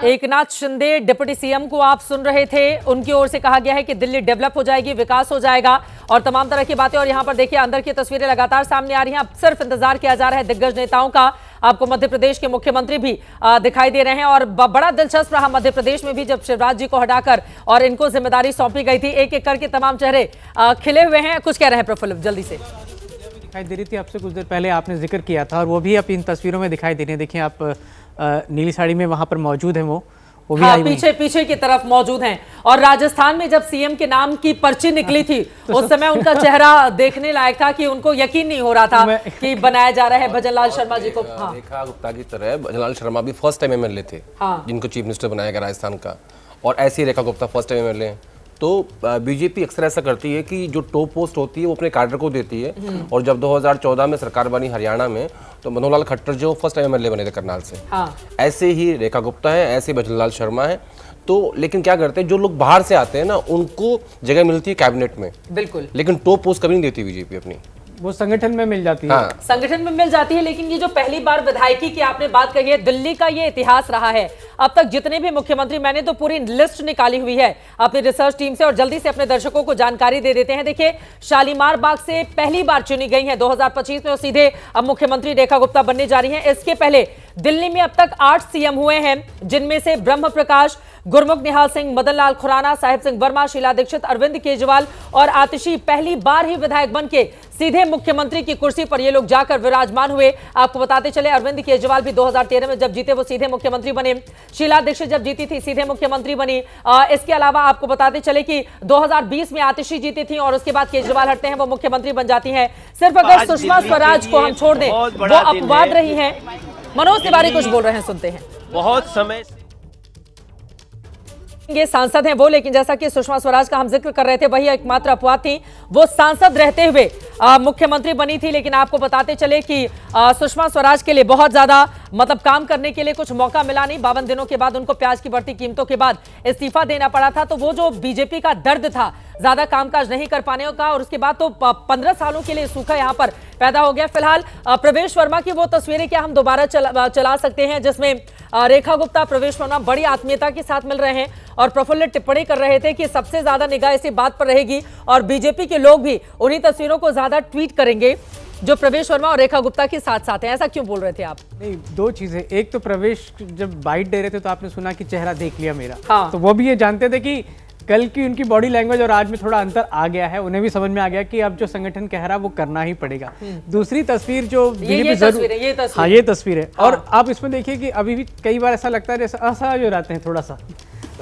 Eknath Shinde deputy CM को आप सुन रहे थे। उनकी ओर से कहा गया है कि दिल्ली डेवलप हो जाएगी, विकास हो जाएगा और तमाम तरह की बातें। और यहां पर देखिए अंदर की तस्वीरें लगातार सामने आ रही हैं। अब सिर्फ इंतजार किया जा रहा है दिग्गज नेताओं का। आपको मध्य प्रदेश के मुख्यमंत्री भी दिखाई दे रहे हैं और बड़ा दिलचस्प रहा मध्य प्रदेश में भी जब शिवराज जी को हटाकर और इनको जिम्मेदारी सौंपी गई थी। एक एक करके तमाम चेहरे खिले हुए हैं। कुछ कह रहे हैं प्रफुल्ल, जल्दी से। दिखाई दे रही थी आपसे कुछ देर पहले, आपने जिक्र किया था और वो भी अब इन तस्वीरों में दिखाई दे रही है। देखिए आप नीली साड़ी में वहां पर मौजूद हैं, वो भी हाँ, पीछे की तरफ मौजूद हैं। और राजस्थान में जब सीएम के नाम की पर्ची निकली थी उस समय उनका चेहरा देखने लायक था कि उनको यकीन नहीं हो रहा था कि बनाया जा रहा है भजनलाल शर्मा जी को। हाँ। रेखा गुप्ता की तरह भजनलाल शर्मा भी फर्स्ट टाइम एमएलए थे, जिनको चीफ मिनिस्टर बनाया गया राजस्थान का, और ऐसी Rekha Gupta first time MLA. तो बीजेपी अक्सर ऐसा करती है कि जो टॉप पोस्ट होती है वो अपने कैडर को देती है। और जब 2014 में सरकार बनी हरियाणा में तो मनोहर लाल खट्टर जो फर्स्ट टाइम एमएलए बने थे करनाल से, ऐसे ही रेखा गुप्ता है, ऐसे भजनलाल शर्मा है। तो लेकिन क्या करते हैं, जो लोग बाहर से आते हैं ना उनको जगह मिलती है कैबिनेट में, बिल्कुल, लेकिन टॉप पोस्ट कभी नहीं देती बीजेपी अपनी, वो संगठन में मिल जाती है। हाँ। संगठन में मिल जाती है। लेकिन ये जो पहली बार विधायकी की आपने बात कही है, दिल्ली का ये इतिहास रहा है। अब तक जितने भी मुख्यमंत्री, मैंने तो पूरी लिस्ट निकाली हुई है अपनी रिसर्च टीम से और जल्दी से अपने दर्शकों को जानकारी दे देते हैं। देखिए शालीमार बाग से पहली बार चुनी गई है 2025 में और सीधे अब मुख्यमंत्री रेखा गुप्ता बनने जा रही हैं। इसके पहले दिल्ली में अब तक 8 सीएम हुए हैं, जिनमें से ब्रह्म प्रकाश, गुरमुख निहाल सिंह, मदन लाल खुराना, साहिब सिंह वर्मा, शीला दीक्षित, अरविंद केजरीवाल और आतिशी पहली बार ही विधायक बन के सीधे मुख्यमंत्री की कुर्सी पर ये लोग जाकर विराजमान हुए। आपको बताते चले अरविंद केजरीवाल भी 2013 में जब जीते वो सीधे मुख्यमंत्री बने। शीला दीक्षित जब जीती थी सीधे मुख्यमंत्री बनी। इसके अलावा आपको बताते चले कि 2020 में आतिशी जीती थी और उसके बाद केजरीवाल हटते हैं, वो मुख्यमंत्री बन जाती हैं। सिर्फ अगर सुषमा स्वराज को हम छोड़ दें, वो अपवाद रही है। मनोज तिवारी कुछ बोल रहे हैं, सुनते हैं। बहुत समय ये सांसद हैं वो, लेकिन जैसा कि सुषमा स्वराज का हम जिक्र कर रहे थे, वही एकमात्र अपवाद थी। वो सांसद रहते हुए मुख्यमंत्री बनी थी। लेकिन आपको बताते चले कि सुषमा स्वराज के लिए बहुत ज्यादा मतलब काम करने के लिए कुछ मौका मिला नहीं। 52 दिनों के बाद उनको प्याज की बढ़ती कीमतों के बाद इस्तीफा देना पड़ा था। तो वो जो बीजेपी का दर्द था ज्यादा कामकाज नहीं कर पाने का, और उसके बाद तो 15 सालों के लिए सूखा यहां पर पैदा हो गया। फिलहाल प्रवेश वर्मा की वो तस्वीरें क्या हम दोबारा चला सकते हैं जिसमें रेखा गुप्ता, प्रवेश वर्मा बड़ी आत्मीयता के साथ मिल रहे हैं और प्रफुल्लित टिप्पणी कर रहे थे कि सबसे ज्यादा निगाह इसी बात पर रहेगी और बीजेपी के लोग भी उन्हीं तस्वीरों को ज्यादा ट्वीट करेंगे जो प्रवेश वर्मा और रेखा गुप्ता के साथ साथ हैं। ऐसा क्यों बोल रहे थे आप? नहीं, दो चीजें। एक तो प्रवेश जब बाइट दे रहे थे तो आपने सुना कि चेहरा देख लिया मेरा। हाँ। तो वो भी ये जानते थे कि कल की उनकी बॉडी लैंग्वेज और आज में थोड़ा अंतर आ गया है। उन्हें भी समझ में आ गया कि अब जो संगठन कह रहा है वो करना ही पड़ेगा। दूसरी तस्वीर जो ये तस्वीर है। और आप इसमें देखिए कि अभी भी कई बार ऐसा लगता है जैसे असहज हो जाते हैं थोड़ा सा।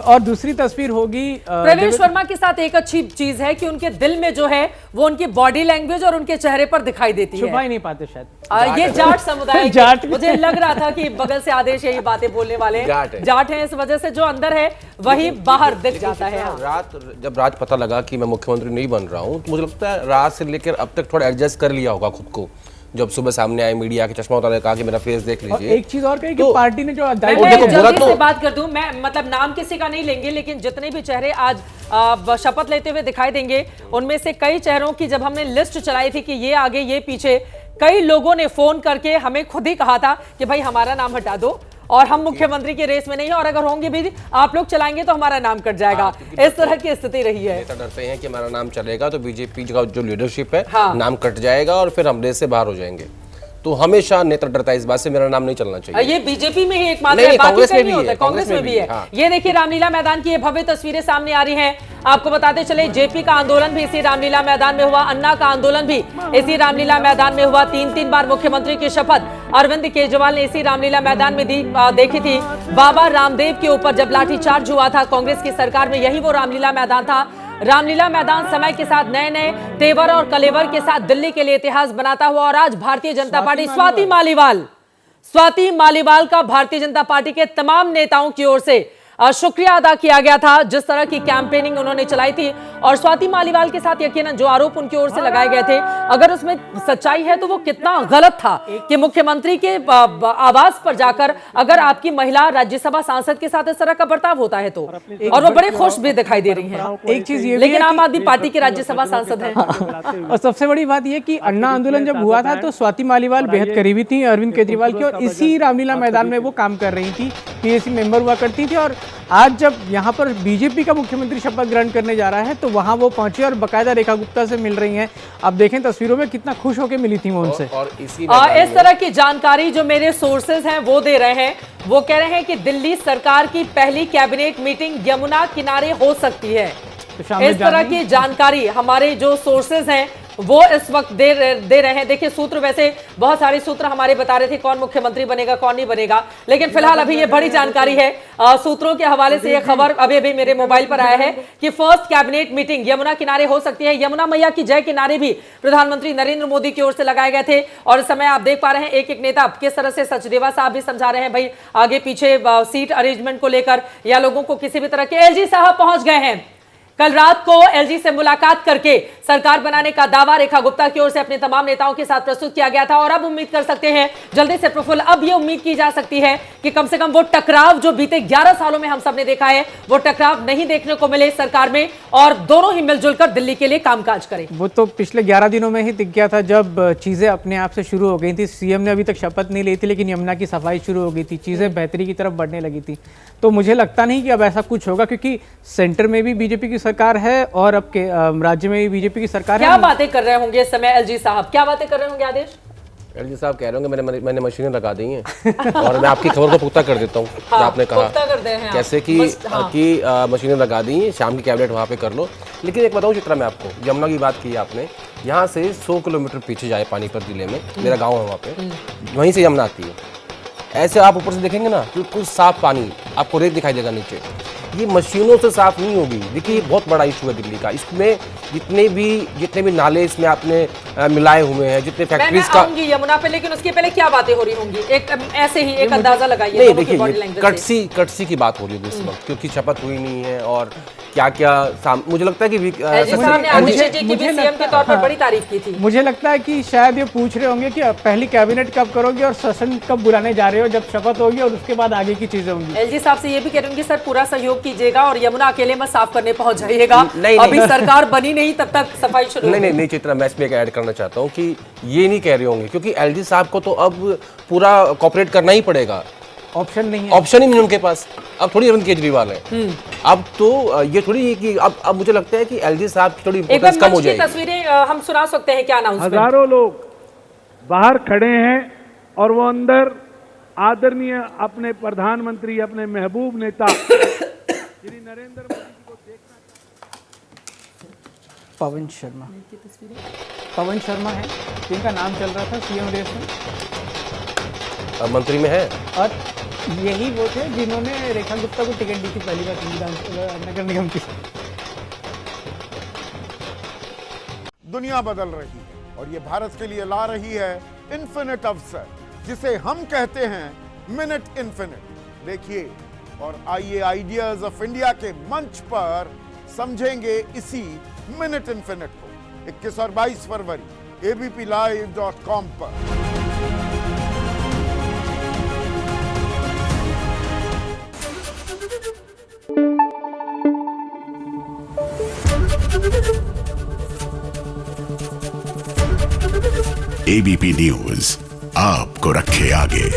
और दूसरी तस्वीर होगी प्रवेश वर्मा के साथ एक अच्छी चीज है कि उनके दिल में जो है वो उनकी बॉडी लैंग्वेज और उनके चेहरे पर दिखाई देती है। छुपा ही नहीं पाते शायद। ये जाट समुदाय मुझे लग रहा था कि बगल से आदेश यही बातें बोलने वाले जाट हैं, इस वजह से जो अंदर है वही बाहर दिख जाता है। जब रात पता लगा कि मैं मुख्यमंत्री नहीं बन रहा हूँ तो मुझे लगता है रात से लेकर अब तक थोड़ा एडजस्ट कर लिया होगा खुद को। जब सुबह सामने आए मीडिया के चश्मा उतारे, कहा कि मेरा फेस देख लीजिए। एक चीज और कही कि पार्टी ने जो जल्दी से बात कर दूं, मैं मतलब नाम किसी का नहीं लेंगे, लेकिन जितने भी चेहरे आज शपथ लेते हुए दिखाई देंगे उनमें से कई चेहरों की जब हमने लिस्ट चलाई थी कि ये आगे ये पीछे, कई लोगों ने फोन करके हमें खुद ही कहा था कि भाई हमारा नाम हटा दो और हम मुख्यमंत्री की रेस में नहीं है और अगर होंगे भी आप लोग चलाएंगे तो हमारा नाम कट जाएगा। इस तरह की स्थिति रही है। नेता डरते हैं कि हमारा नाम चलेगा तो बीजेपी का जो लीडरशिप है नाम कट जाएगा और फिर हम रेस से बाहर हो जाएंगे। तो हमेशा नेता डरता है इस बात से मेरा नाम नहीं चलना चाहिए। ये बीजेपी में ही एक मात्र है, कांग्रेस में भी है, कांग्रेस में भी है। ये देखिए रामलीला मैदान की ये भव्य तस्वीरें सामने आ रही हैं। आपको बताते चले जेपी का आंदोलन भी इसी रामलीला मैदान में हुआ, अन्ना का आंदोलन भी इसी रामलीला मैदान में हुआ। 3 बार मुख्यमंत्री की शपथ अरविंद केजरीवाल ने इसी रामलीला मैदान में दी। देखी थी बाबा रामदेव के ऊपर जब लाठीचार्ज हुआ था कांग्रेस की सरकार में, यही वो रामलीला मैदान था। रामलीला मैदान समय के साथ नए नए तेवर और कलेवर के साथ दिल्ली के लिए इतिहास बनाता हुआ और आज भारतीय जनता पार्टी स्वाति मालीवाल का भारतीय जनता पार्टी के तमाम नेताओं की ओर से शुक्रिया अदा किया गया था जिस तरह की कैंपेनिंग उन्होंने चलाई थी। और स्वाति मालीवाल के साथ यकीनन जो आरोप उनकी ओर से लगाए गए थे, अगर उसमें सच्चाई है तो वो कितना गलत था कि मुख्यमंत्री के आवास पर जाकर अगर आपकी महिला राज्यसभा सांसद के साथ इस तरह का बर्ताव होता है तो, और वो बड़े खुश भी दिखाई दे रही हैं। एक चीज ये, लेकिन आम आदमी पार्टी के राज्यसभा सांसद हैं। और सबसे बड़ी बात यह कि अन्ना आंदोलन जब हुआ था तो स्वाति मालीवाल बेहद करीबी थी अरविंद केजरीवाल की और इसी रामलीला मैदान में वो काम कर रही थी। पीएसी मेंबर हुआ करती थी, और आज जब यहाँ पर बीजेपी का मुख्यमंत्री शपथ ग्रहण करने जा रहा है तो वहाँ वो पहुंची और बकायदा रेखा गुप्ता से मिल रही हैं। आप देखें तस्वीरों में कितना खुश होकर मिली थी वो उनसे। और इस तरह की जानकारी जो मेरे सोर्सेज हैं वो दे रहे हैं, वो कह रहे हैं कि दिल्ली सरकार की पहली कैबिनेट मीटिंग यमुना किनारे हो सकती है। इस तरह की जानकारी हमारे जो सोर्सेज हैं वो इस वक्त दे रहे हैं। देखिए सूत्र, वैसे बहुत सारे सूत्र हमारे बता रहे थे कौन मुख्यमंत्री बनेगा कौन नहीं बनेगा, लेकिन फिलहाल अभी ये बड़ी जानकारी है। सूत्रों के हवाले से ये खबर अभी मेरे मोबाइल पर आया है कि फर्स्ट कैबिनेट मीटिंग यमुना किनारे हो सकती है। यमुना मैया की जय के नारे भी प्रधानमंत्री नरेंद्र मोदी की ओर से लगाए गए थे, और इस समय आप देख पा रहे हैं एक एक नेता किस तरह से, सचदेवा साहब भी समझा रहे हैं भाई आगे पीछे सीट अरेंजमेंट को लेकर, या लोगों को किसी भी तरह के। एलजी साहब पहुंच गए हैं। कल रात को एलजी से मुलाकात करके सरकार बनाने का दावा रेखा गुप्ता की ओर से अपने तमाम नेताओं के साथ प्रस्तुत किया गया था, और अब उम्मीद कर सकते हैं जल्दी से प्रफुल्ल, अब ये उम्मीद की जा सकती है कि कम से कम वो टकराव जो बीते 11 सालों में हम सब ने देखा है वो टकराव नहीं देखने को मिले सरकार में, और दोनों ही मिलजुल कर दिल्ली के लिए कामकाज करें। वो तो पिछले 11 दिनों में ही दिख गया था जब चीजें अपने आप से शुरू हो गई थी। सीएम ने अभी तक शपथ नहीं ली थी, लेकिन यमुना की सफाई शुरू हो गई थी, चीजें बेहतरी की तरफ बढ़ने लगी थी। तो मुझे लगता नहीं कि अब ऐसा कुछ होगा, क्योंकि सेंटर में भी बीजेपी की सरकार है और अब के राज्य में भी बीजेपी की सरकार है। क्या बातें कर रहे होंगे इस समय एलजी साहब, क्या बातें कर रहे होंगे आदेश? एलजी साहब कह रहे होंगे मैंने मशीनें लगा दी हैं और मैं आपकी खबर को पुख्ता कर देता हूँ। हाँ, आपने कहा कैसे कि मशीनें लगा दी, शाम की कैबिनेट वहाँ पे कर लो। लेकिन एक बताऊँ चित्रा, मैं आपको यमुना की बात की आपने, यहाँ से 100 किलोमीटर पीछे जाए पानीपत जिले में मेरा गाँव है, वहाँ पे वहीं से यमुना आती है। ऐसे आप ऊपर से देखेंगे ना बिल्कुल साफ पानी, आपको रेत दिखाई देगा नीचे। ये मशीनों से साफ नहीं होगी। देखिए ये बहुत बड़ा इशू है दिल्ली का। इसमें जितने भी नाले इसमें आपने मिलाए हुए हैं, जितने फैक्ट्रीज का यमुना पे, लेकिन उसके पहले क्या बातें हो रही होंगी, एक ऐसे ही एक अंदाजा लगाइए। नहीं देखिए कटसी की बात हो रही होगी इस वक्त, क्योंकि शपथ हुई नहीं है और क्या मुझे लगता है कि सीएम के तौर पर बड़ी तारीफ की थी। मुझे लगता है कि शायद ये पूछ रहे होंगे कि पहली कैबिनेट कब करोगे और सेशन कब बुलाने जा रहे हो, जब शपथ होगी और उसके बाद आगे की चीजें होंगी। एलजी साहब से ये भी कह रहे होंगे सर पूरा सहयोग कीजिएगा और यमुना अकेले में साफ करने पहुंच जाइएगा। अभी सरकार बनी नहीं तब तक सफाई शुरू। नहीं चित्रा, मैं इसमें ऐड करना चाहता हूँ कि ये नहीं कह रहे होंगे, क्योंकि एलजी साहब को तो अब पूरा कॉपरेट करना ही पड़ेगा। ऑप्शन नहीं है, ऑप्शन ही नहीं उनके पास। अब थोड़ी अरविंद केजरीवाल है, अब तो ये थोड़ी है कि अब मुझे लगता है कि एलजी साहब की थोड़ी इम्पोर्टेंस कम हो जाएगी। तस्वीरें हम सुना सकते हैं क्या अनाउंसमेंट? हजारों लोग बाहर खड़े हैं और वो अंदर आदरणीय अपने प्रधानमंत्री, अपने महबूब नेता श्री नरेंद्र मोदी जी को देखना। पवन शर्मा है जिनका नाम चल रहा था सीएम रेस में, मंत्री में है, और यही वो थे जिन्होंने रेखा गुप्ता को टिकट दी थी पहली बार नगर निगम की। दुनिया बदल रही है और ये भारत के लिए ला रही है इन्फिनिट अवसर, जिसे हम कहते हैं मिनट इन्फिनिट। देखिए और आइए आइडियाज ऑफ इंडिया के मंच पर समझेंगे इसी मिनट इन्फिनिट को 21 और 22 फरवरी abplive.com पर। एबीपी न्यूज आपको रखे आगे।